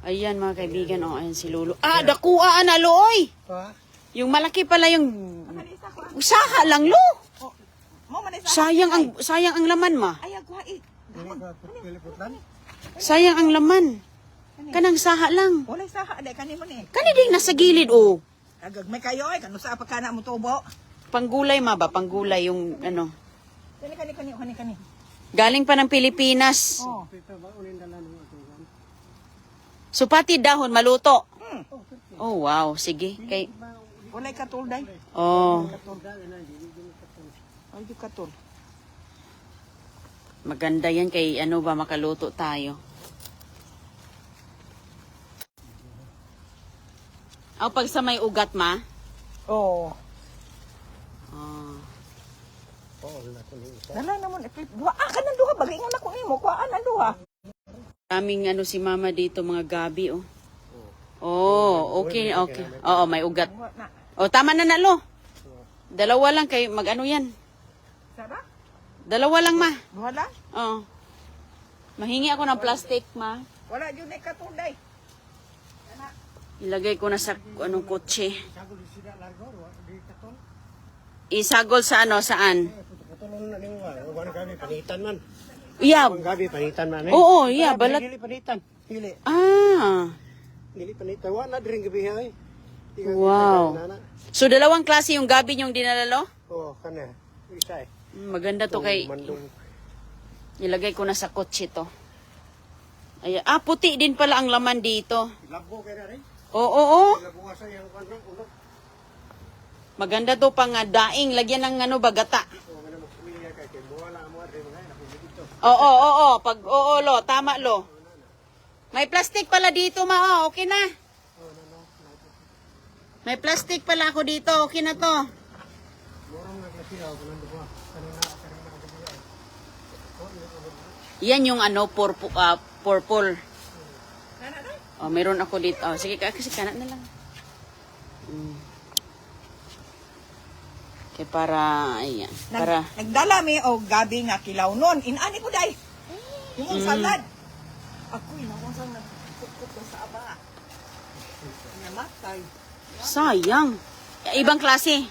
Ayan mga kaibigan, oh, ayan si Lolo. Ah, dakuha na, Loy! Yung malaki pala yung... Saha lang, Lo! Sayang ang laman, ma. Sayang ang laman. Kanang saha lang. Walay saha, di kanimo ni. Kani ding nasa gilid, oh. Agagmay kayo ay kanu sa pagkana mo tubo. Panggulay, ma ba? Panggulay yung ano. Kani. Galing pa ng Pilipinas. Oh. So pati dahon, maluto. Oh, wow. Sige. Kay... Walay katul day. Oh. Ay di katul. Maganda yan kay ano ba makaluto tayo. Aw, pag sa may ugat, ma? Oh. Oh. Dala namon iklip. Duha kanan duha bagay nga nako nimo kuan ang duha. Daming ano si mama dito, mga gabi, oh. Oh, okay. Oo, may ugat. Oh, tama na na, Lo. Dalawa lang kay mag-ano yan. Sara? Dalawa lang, ma. Duha lang? Oo. Mahingi ako ng plastic, ma. Wala jud ay katul day. Ilagay ko na sa anong kotse. Isagol sa ano, saan? Yeah. Gabi panitan man. Oo, yeah, balat. Dili panitan. Dili. Ah. Dili panitan. Wala diri gabi ay. Wow. So dalawang klase yung gabi yung dinala, Lo? Oh, kana. Isa eh. Maganda to kay Mandong. ilagay ko na sa kotse to. Ay, ah, puti din pala ang laman dito. Labo kay na rin. Oo. Labo nga sa yang kanang ulo. Maganda to pang daing, lagyan ng ano bagata. Oh, kana mo kuya kay wala mo diri mga napili dito. Oo. Pag oo, Lo, tama, Lo. May plastic pala dito, ma. Oh, okay na. May plastic pala ako dito. Okay na to. Morong naglakilaw kanang duwa. Kanina. Yan yung ano, purple. Oh, meron ako dito. Oh, sige, kasi kanan na lang. Okay, para, ayan. Para, Nagdala mi og gabi nga kilaw nun. Inani ko day. Yung salad. Ako inawang sa nagkukot ko sa aba. Namatay. sayang. Ibang klase.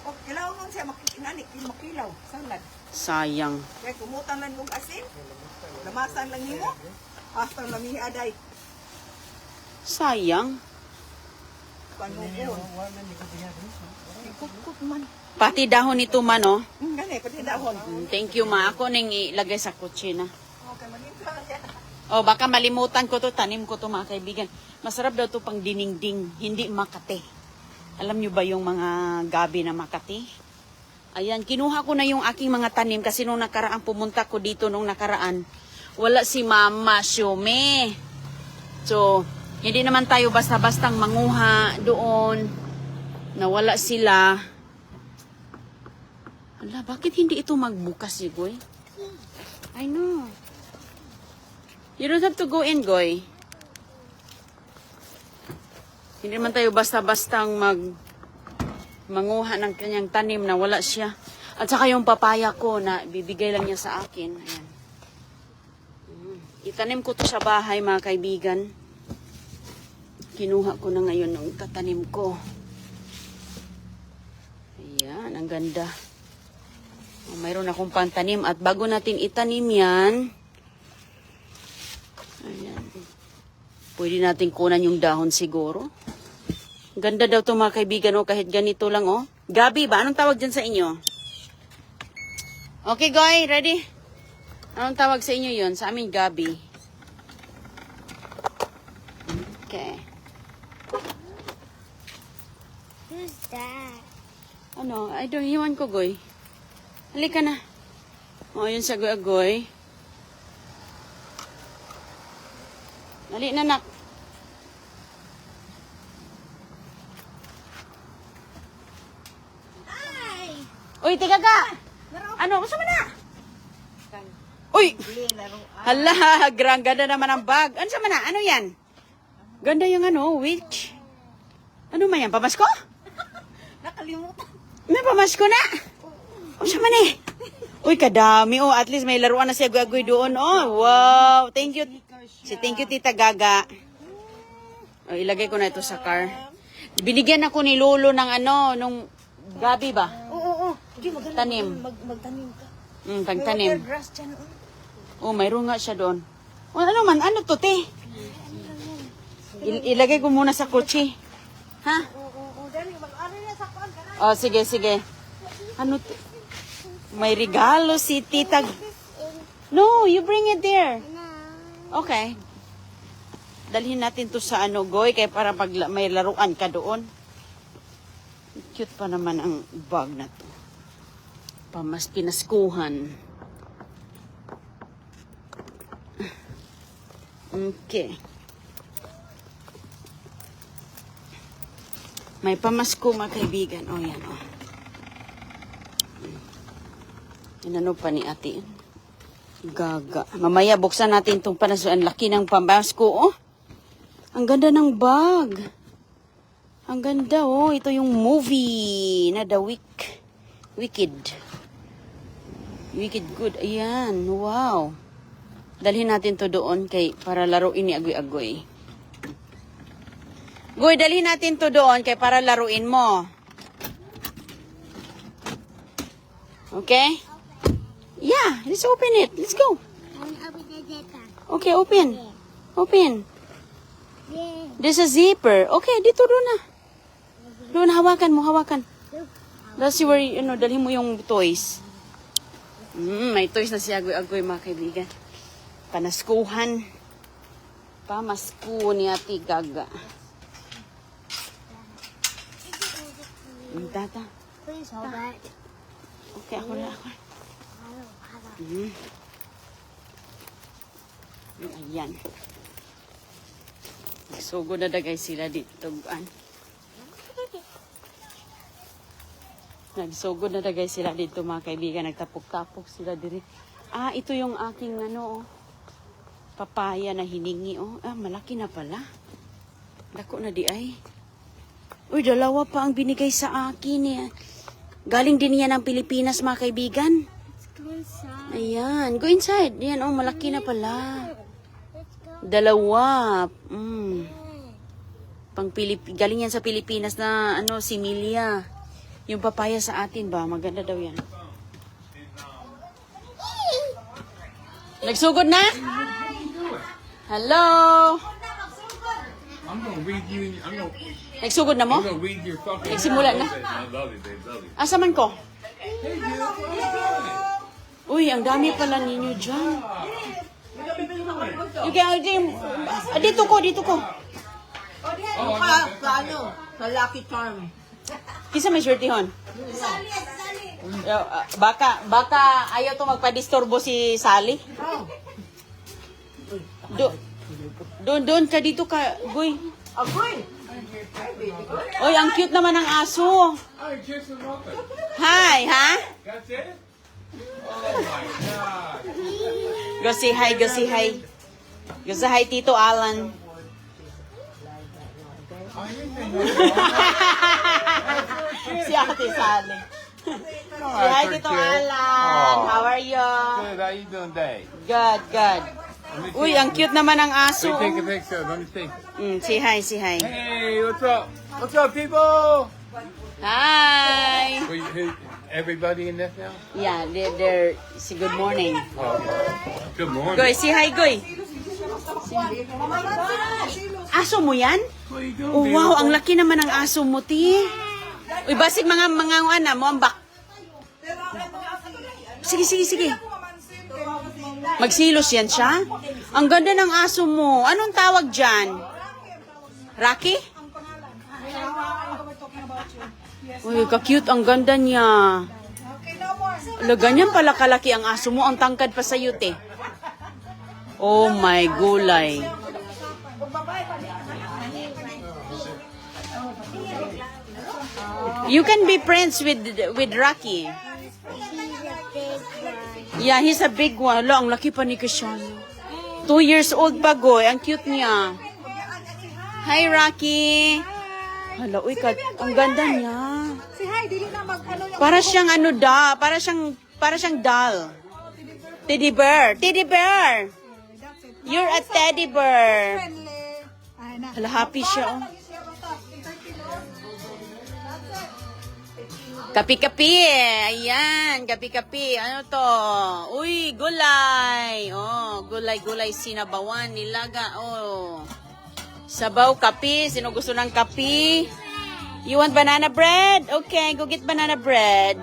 O kilaw nun siya inani makilaw salad. Sayang. Kaya kumutan lang yung asin. Lamasan lang nimo. Hasta lamiha day. Sayang. Panubon. Kukot man. Pati dahon nito man, oh. Gani pati dahon. Thank you, ma. Ako nang ilagay sa kutsi na. Okay, malimpa yan. Oh, baka malimutan ko to, tanim ko to, mga kaibigan. Masarap daw to pang diningding, hindi Makati. Alam nyo ba yung mga gabi na Makati? Ayan, kinuha ko na yung aking mga tanim kasi nung nakaraan, pumunta ko dito nung nakaraan, wala si Mama Shume. So, hindi naman tayo basta-bastang manguha doon na wala sila. Ala, bakit hindi ito magbukas, Goy? I know. You don't have to go in, Goy. Hindi naman tayo basta-bastang manguha ng kanyang tanim na wala siya. At saka yung papaya ko na bibigay lang niya sa akin. Ayan. Itanim ko to sa bahay, mga kaibigan. Kinuha ko na ngayon ng tatanim ko. Ayan, ang ganda. Mayroon akong pantanim at bago natin itanim yan, ayan, pwede natin kunan yung dahon siguro. Ganda daw ito, mga kaibigan, oh, kahit ganito lang, oh. Gabi ba? Anong tawag dyan sa inyo? Okay, Goy, ready? Anong tawag sa inyo yon? Sa amin, gabi. Okay. Who's that? Ano? I don't, iwan ko, Goy. Halika na. O, yun sa Goy. Dali na, nak. Hi! Uy, tiga ka! Ano? Gusto mo na? Uy! Hala, grand ganda naman ang bag. Ano sa mana? Ano yan? Ganda yung ano, witch. Ano man yan? Pamasko? Nakalimutan. May pamasko na. O sa man eh. Uy, kadami. Oh, at least may laruan na si Agoy doon. Oh, wow. Thank you. Thank you, Tita Gaga. O, ilagay ko na ito sa car. Binigyan ako ni Lolo ng ano, nung gabi ba? Oo. Hindi, maganda. Tanim. Magtanim ka. Pagtanim. May grass dyan. Oh, mayroon nga siya doon. O, ano man, ano to, te? Ilagay ko muna sa kotse. Ha? Oo. Dali, ano na sa kuwan ka na? Oh, sige, sige. Ano to? May regalo si Tita. No, you bring it there. Okay. Dalhin natin to sa ano, Goy, kaya para pag may laruan ka doon. Cute pa naman ang bag na to. Pamas pinaskuhan. Okay. May pamasko, mga kaibigan. Oh, yan, oh. Inano pa ni ate. Gaga. Mamaya buksan natin itong panaso. Ang laki ng pamasko, oh. Ang ganda ng bag. Ang ganda, oh. Ito yung movie na The Wicked. Wicked Good. Ayan. Wow. Dalhin natin to doon para laruin ni Agoy-Agoy. Goy, dalhin natin to doon para laruin mo. Okay? Yeah, let's open it. Let's go. Okay, open. Open. There's a zipper. Okay, dito doon na. Doon, hawakan mo, hawakan. That's where, dalhin mo yung toys. May toys na si Agoy-Agoy, mga kaibigan. Panaskuhan. Pamasko ni Ate Gaga. Tata. Please hold that. Okay, ako na. Ayan. Nagsugo na dagay sila dito. Nagsugo na dagay sila dito, mga kaibigan. Nagtapok-tapok sila diri. Ah, ito yung aking papaya na hiningi. Oh. Ah, malaki na pala. Dako na di ay. Uy, dalawa pa ang binigay sa akin. Galing din yan ng Pilipinas, mga kaibigan. Let's go inside. Ayan. Go inside. Ayan, oh, malaki na pala. Let's go. Dalawa. Galing yan sa Pilipinas na, similia. Yung papaya sa atin ba? Maganda daw yan. Nagsugod na? Hello? I'm gonna read you. Nagsugod na mo? I'm gonna read your fucking. Nagsimula na? I love it, babe. Love it. Asa man ko? Uy, ang dami pala ninyo dyan. Dito ko. Sa Lucky Charm. Kisa may shortihon? Baka ayaw to magpa-disturbo si Sally. Doon ka dito ka, Goy. Agoy! Oy, ang cute naman ng aso. Hi, Jason Walker. Hi, ha? That's it? Oh my God. Go say hi, go say hi. Go say hi, Tito Alan. Si Ate Sally. Say hi, Tito Alan. How are you? Good. How you doing, Dave? Good. Uy, ang cute naman ng aso. Let me take a picture. Let me see. Say hi, say hi. Hey, what's up? What's up, people? Hi. Everybody in this now? Yeah, they're say good morning. Oh, good morning. Goy, say hi, Goy. Aso mo yan? What are you doing, Oh, wow, ang beautiful? laki naman ng aso mo, ti. Uy, basig mga mo ang bak. Sige. Magsilos yan siya? Ang ganda ng aso mo. Anong tawag dyan? Rocky? Uy, ka-cute. Ang ganda niya. Ganyan pala kalaki ang aso mo. Ang tangkad pa sa'yo, te. Oh my gulay. You can be friends with Rocky. He's a big one. Yeah, he's a big one. Alo, ang laki pa ni Cristiano. 2 years old pa, Goy. Ang cute niya. Hi, Rocky. Hala, uy, ang ganda niya. Si Hi, dili na mag-ano yung... Para siyang para siyang doll. Teddy bear. You're a teddy bear. friendly. Ay na, Hala, happy siya, oh. Kapi-kapi. Ayan, kapi-kapi. Ano to? Uy, gulay. Oh, gulay-gulay sinabawan, nilaga. Oh. Sabaw, kapi. Sino gusto ng kapi? You want banana bread? Okay, go get banana bread.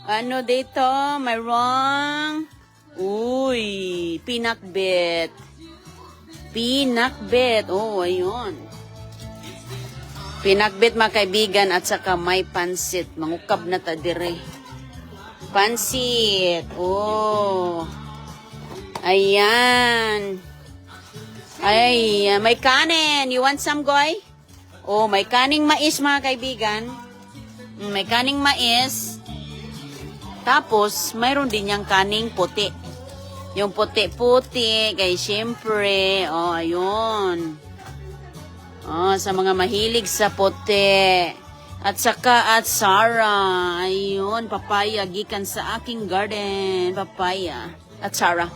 Ano dito? Mayroong... Uy, pinakbet. Pinakbet. Oh, ayun. Pinakbet mga kaibigan at saka may pansit. Mangukab na ta dire. Pansit. Oh. Ayan. Ay, may kanin. You want some, Goy? Oh, may kaning mais mga kaibigan. May kaning mais. Tapos, mayroon din yung kaning puti. Yung puti-puti, kay syempre. Oh, ayun. Oh, sa mga mahilig sa puti. At saka at Sarah. Ayun, papaya. Gikan sa aking garden. Papaya. At Sarah.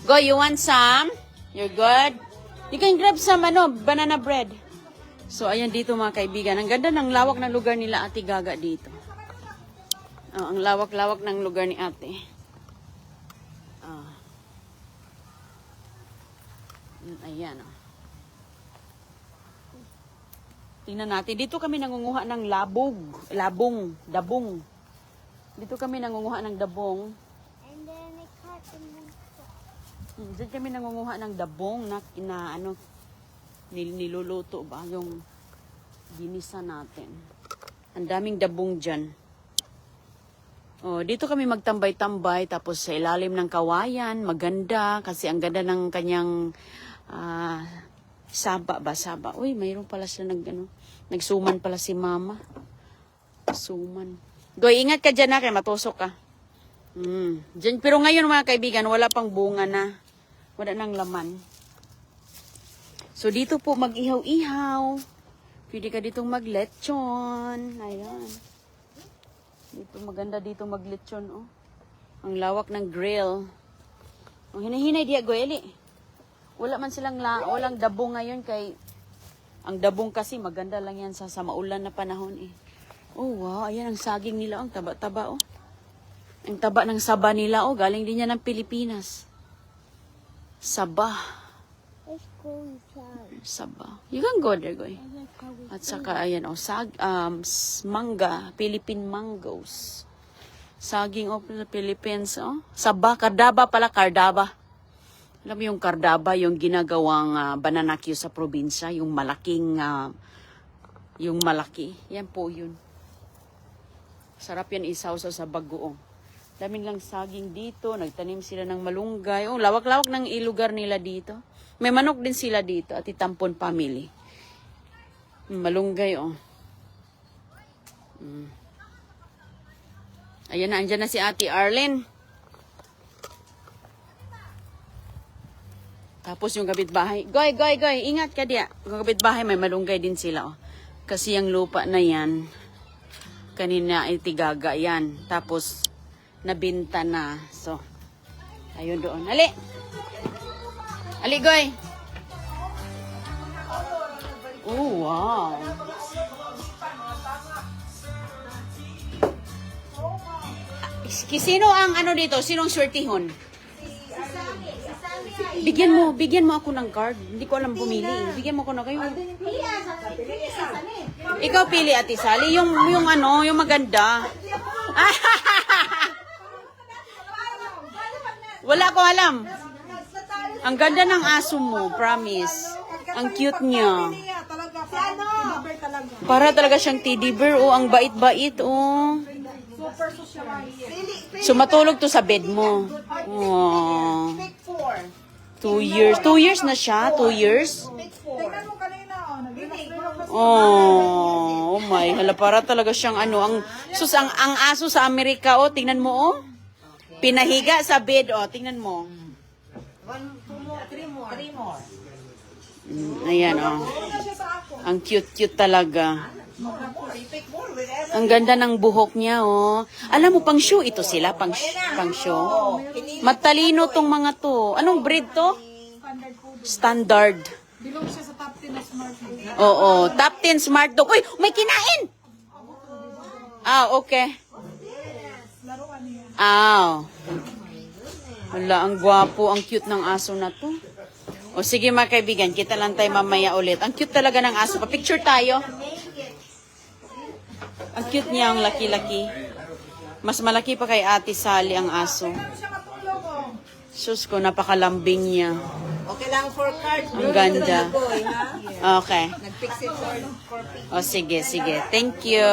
Go, you want some? You're good? You can grab some, banana bread. So, ayun dito mga kaibigan. Ang ganda ng lawak ng lugar nila, Ate Gaga, dito. Oh, ang lawak-lawak ng lugar ni Ate. Oh. Ayan, oh. Tingnan natin. Dito kami nangunguha ng dabong. Dito kami nangunguha ng dabong. And then I cut them. Diyan kami nangunguha ng dabong na niluluto ba? Yung ginisa natin. Ang daming dabong dyan. Oh, dito kami magtambay-tambay tapos sa ilalim ng kawayan, maganda kasi ang ganda ng kanyang saba. Uy, mayroon pala siya nagsuman pala si Mama. Suman. Goy, ingat ka dyan kay matusok ka. Dyan, pero ngayon mga kaibigan, wala pang bunga na. Wala nang laman. So dito po mag-ihaw-ihaw. Pwede ka ditong mag-lechon. Ayan. Dito maganda dito mag-lechon, oh. Ang lawak ng grill. Ang hinahinay diya, Goyeli. Wala man silang walang dabong ngayon kay ang dabong kasi maganda lang yan sa maulan na panahon eh. Oh wow, ayan ang saging nila, ang taba-taba oh. Ang taba ng saba nila oh, galing din yan ng Pilipinas. Saba. Let's go inside. Saba. You can go there, Goy. Let's go inside. At saka ayan oh, mangga, Philippine mangoes. Saging of the Philippines oh. Saba, kardaba pala, kardaba. Alam mo yung kardaba, yung ginagawang banana cue sa probinsya, yung malaking, yung malaki. Yan po yun. Sarap yan isawsaw sa bagoong. Daming lang saging dito, nagtanim sila ng malunggay. Oh, lawak-lawak ng ilugar nila dito. May manok din sila dito at Itampon family. Malunggay, oh. Ayan na, andyan na si Ate Arlene. Tapos yung kapitbahay, Goy, ingat ka diya. Yung kapitbahay, may malunggay din sila, oh. Kasi yung lupa na yan, kanina ay tigaga yan. Tapos, nabinta na. So, ayun doon. Ali! Ali, Goy! Oh, wow! Sino ang dito? Sinong swertihon? Bigyan mo ako ng card. Hindi ko alam pumili. Bigyan mo ako na kayo. Ikaw pili, Ate Sally. Yung maganda. Wala ko alam. Ang ganda ng aso mo, promise. Ang cute niya. Para talaga siyang teddy bear. Oh, ang bait-bait. Oh. So, matulog to sa bed mo. Oh. 2 years. 2 years na siya? 2 years? Oh my. Hala, para talaga siyang ang aso sa Amerika, oh. Tingnan mo, oh. Pinahiga sa bed, oh. Tingnan mo. 3 more. Ayan, oh. Ang cute-cute talaga. Ang ganda ng buhok niya, oh. Alam mo, pang show ito sila, pang show. Matalino tong mga to. Anong breed to? Standard. Bilong siya sa top 10 na smart book. Oo, top 10 smart dog. Uy, may kinain! Ah, okay. Laruan niya. Ah. Wala, ang gwapo, ang cute ng aso na to. O sige mga kaibigan, kita lang tayo mamaya ulit. Ang cute talaga ng aso. Pa-picture tayo. Ang cute niya, ang laki-laki. Mas malaki pa kay Ate Sally ang aso. Sus ko, napakalambing niya. Okay lang for cards. Ang ganda. Boy, ha? Okay. Nag-fix it for O sige, sige. Thank you.